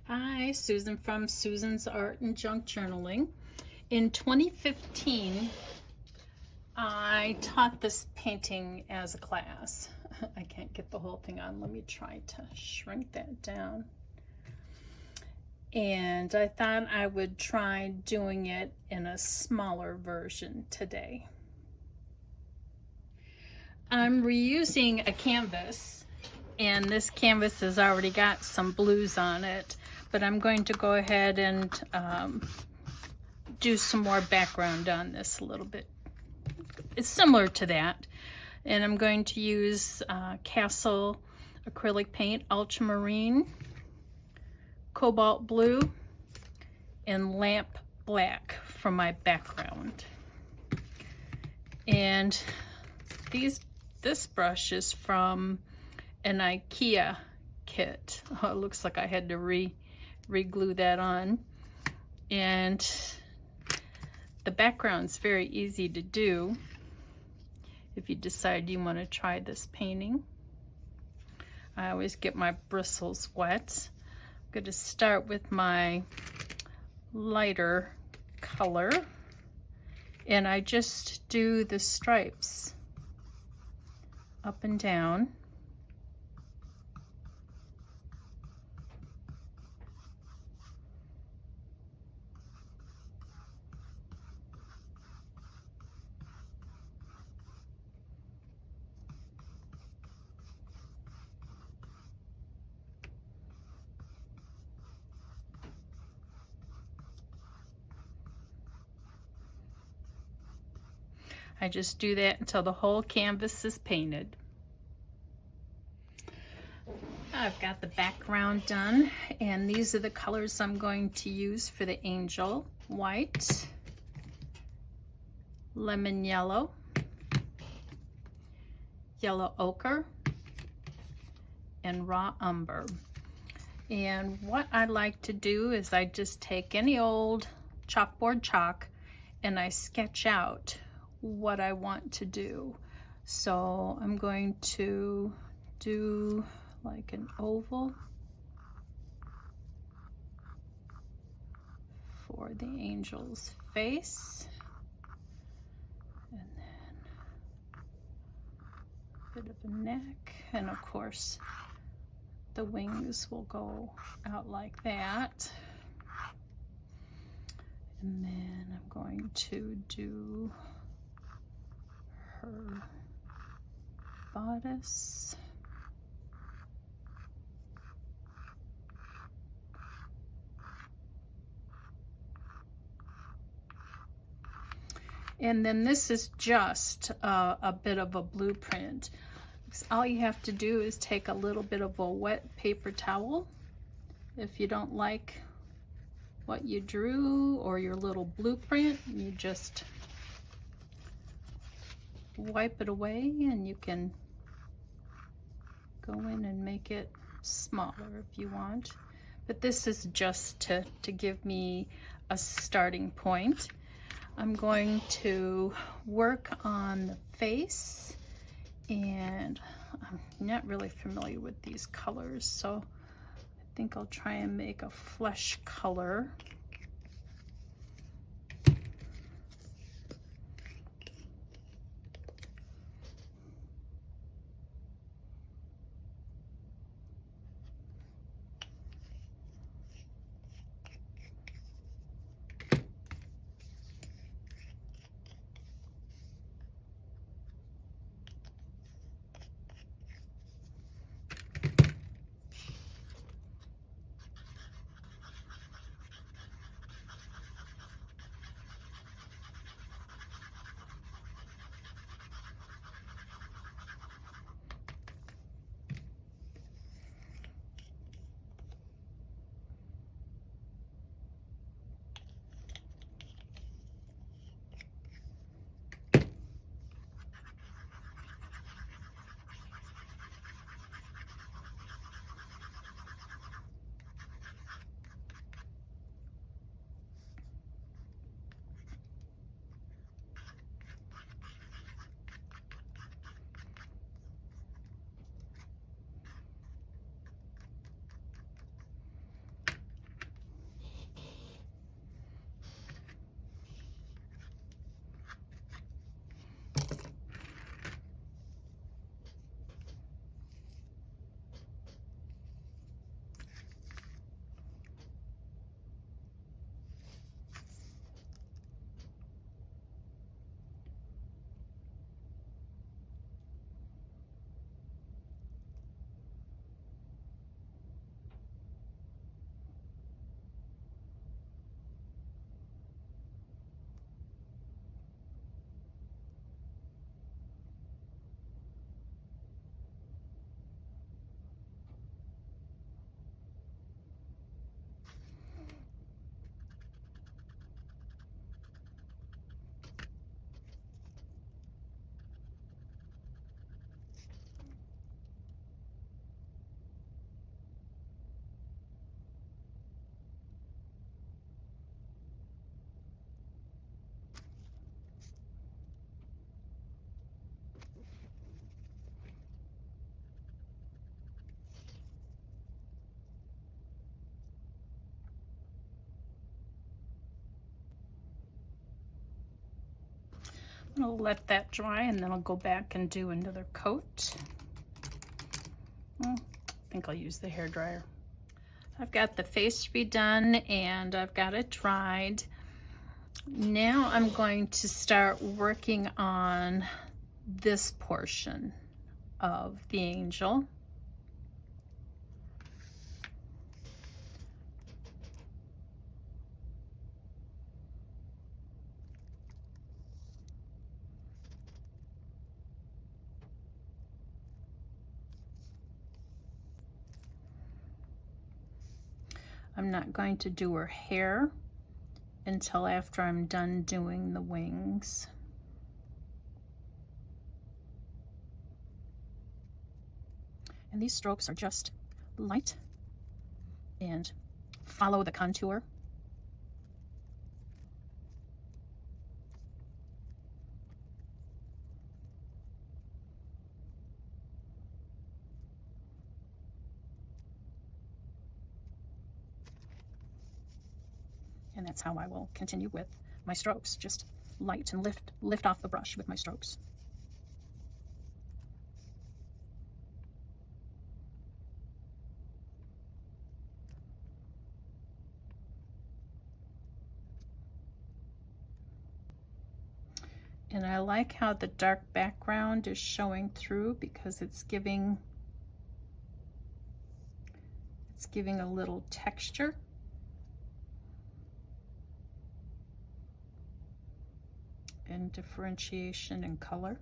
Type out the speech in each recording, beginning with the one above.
Hi, Susan from Susan's Art and Junk Journaling. In 2015, I taught this painting as a class. I can't get the whole thing on. Let me try to shrink that down. And I thought I would try doing it in a smaller version today. I'm reusing a canvas, and this canvas has already got some blues on it, but I'm going to go ahead and do some more background on this a little bit. It's similar to that, and I'm going to use Castle acrylic paint, ultramarine, cobalt blue, and lamp black for my background. And this brush is from an IKEA kit. Oh, it looks like I had to re-glue that on. And the background's very easy to do if you decide you want to try this painting. I always get my bristles wet. I'm going to start with my lighter color, and I just do the stripes up and down. I just do that until the whole canvas is painted. I've got the background done, and these are the colors I'm going to use for the angel. White, lemon yellow, yellow ochre, and raw umber. And what I like to do is I just take any old chalkboard chalk and I sketch out what I want to do. So I'm going to do like an oval for the angel's face, and then a bit of a neck, and of course the wings will go out like that. And then I'm going to do her bodice. And then this is just a bit of a blueprint. All you have to do is take a little bit of a wet paper towel. If you don't like what you drew or your little blueprint, you just wipe it away, and you can go in and make it smaller if you want. But this is just to give me a starting point. I'm going to work on the face, and I'm not really familiar with these colors, so I think I'll try and make a flesh color. I'll let that dry and then I'll go back and do another coat. I think I'll use the hairdryer. I've got the face redone and I've got it dried. Now I'm going to start working on this portion of the angel. I'm not going to do her hair until after I'm done doing the wings. And these strokes are just light and follow the contour. And that's how I will continue with my strokes. Just light and lift off the brush with my strokes. And I like how the dark background is showing through because it's giving a little texture. And differentiation in color.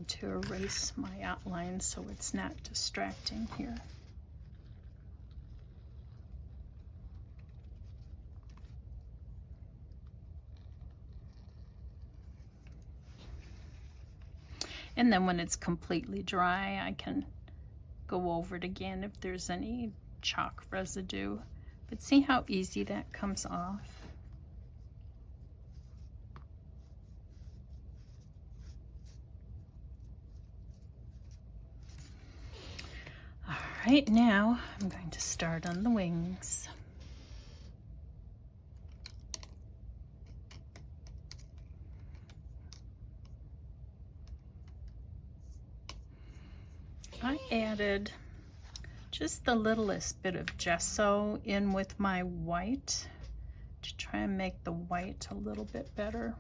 To erase my outline so it's not distracting here. And then when it's completely dry, I can go over it again if there's any chalk residue. But see how easy that comes off? Right now, I'm going to start on the wings. I added just the littlest bit of gesso in with my white to try and make the white a little bit better.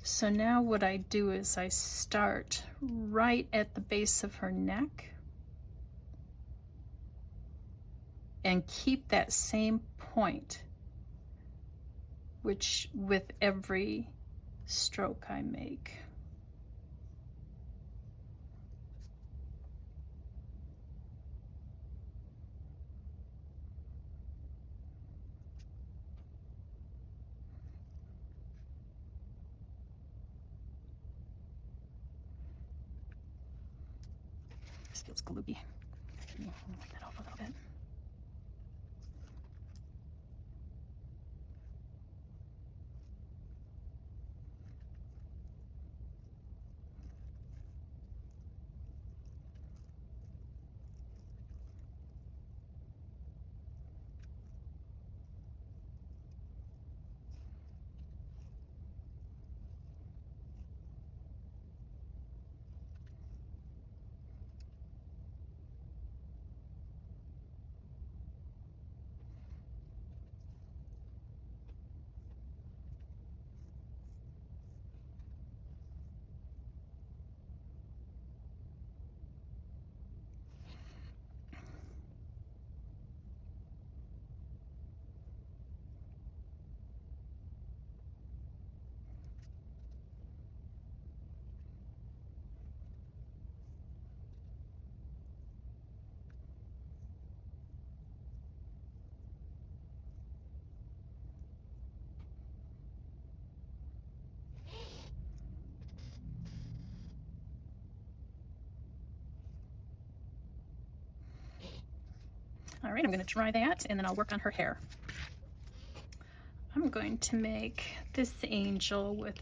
So now what I do is I start right at the base of her neck and keep that same point, which with every stroke I make. This feels gluey. Wipe that off a little bit. All right, I'm going to dry that and then I'll work on her hair. I'm going to make this angel with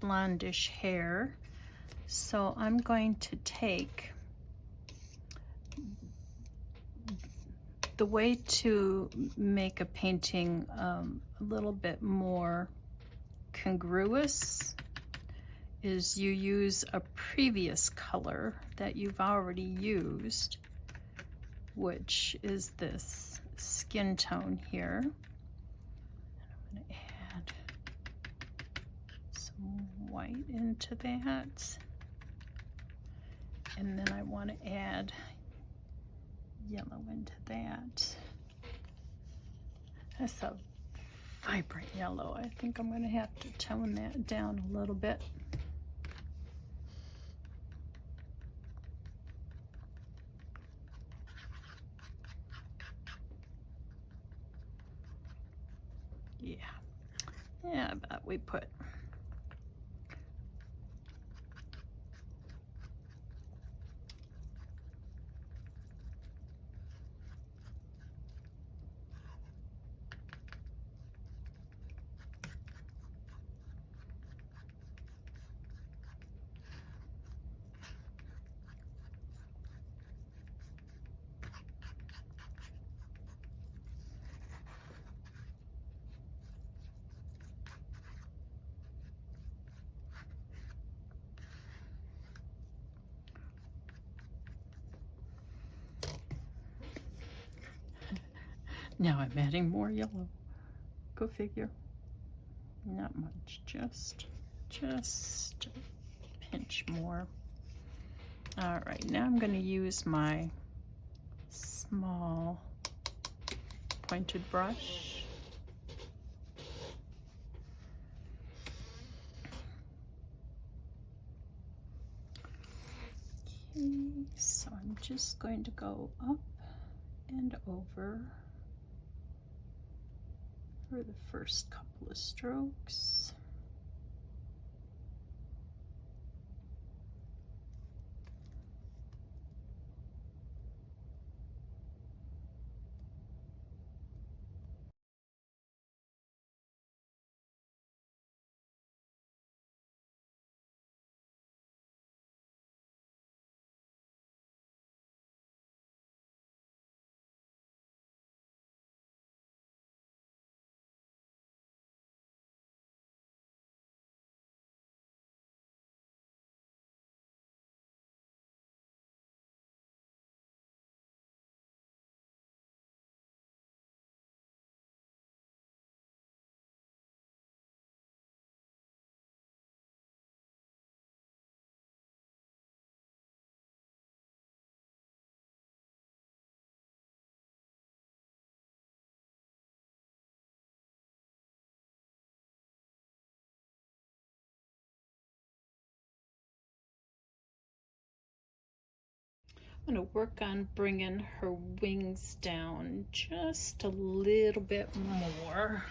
blondish hair. So I'm going to take the way to make a painting a little bit more congruous is you use a previous color that you've already used, which is this skin tone here. And I'm going to add some white into that. And then I want to add yellow into that. That's a vibrant yellow. I think I'm going to have to tone that down a little bit. Yeah, I bet we put now I'm adding more yellow. Go figure. Not much, just a pinch more. All right, now I'm going to use my small pointed brush. Okay, so I'm just going to go up and over for the first couple of strokes. I'm going to work on bringing her wings down just a little bit more.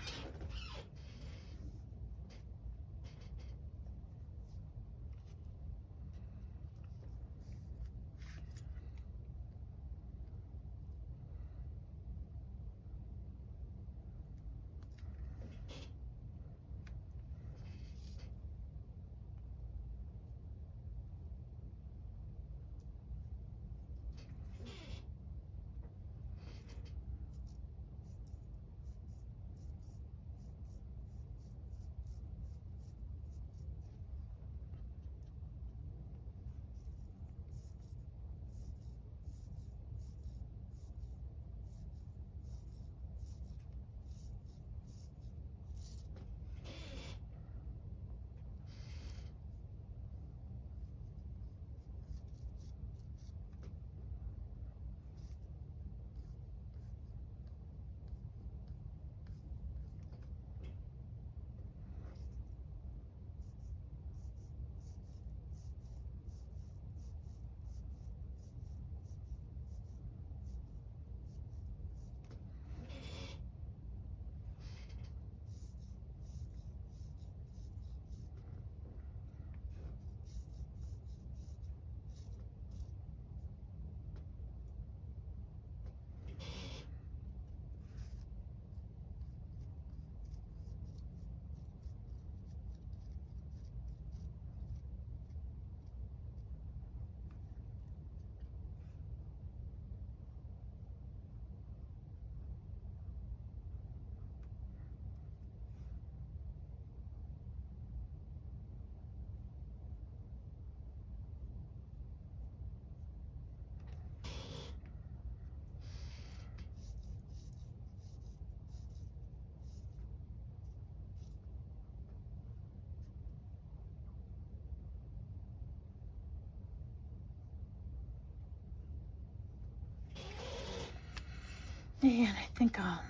And I think I'll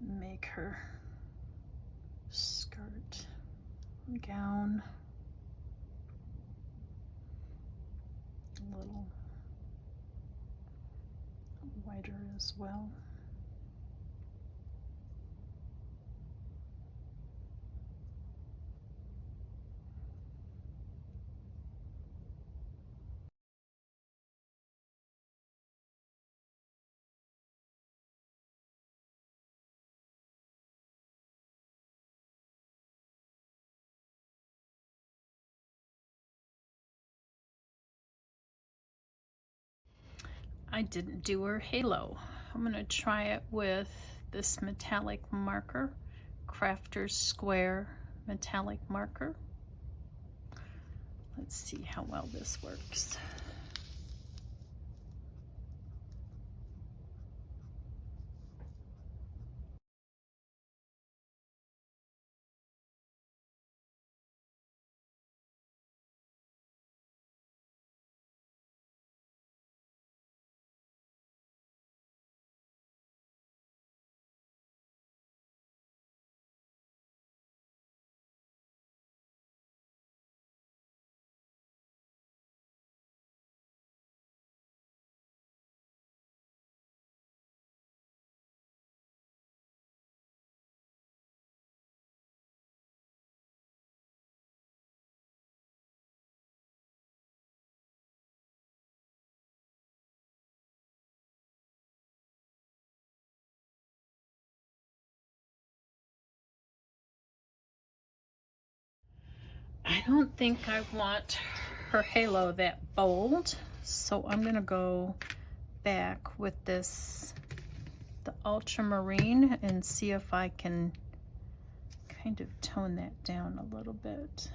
make her skirt, gown a little wider as well. I didn't do her halo. I'm going to try it with this metallic marker, Crafter's Square metallic marker. Let's see how well this works. I don't think I want her halo that bold, so I'm gonna go back with this, the ultramarine, and see if I can kind of tone that down a little bit.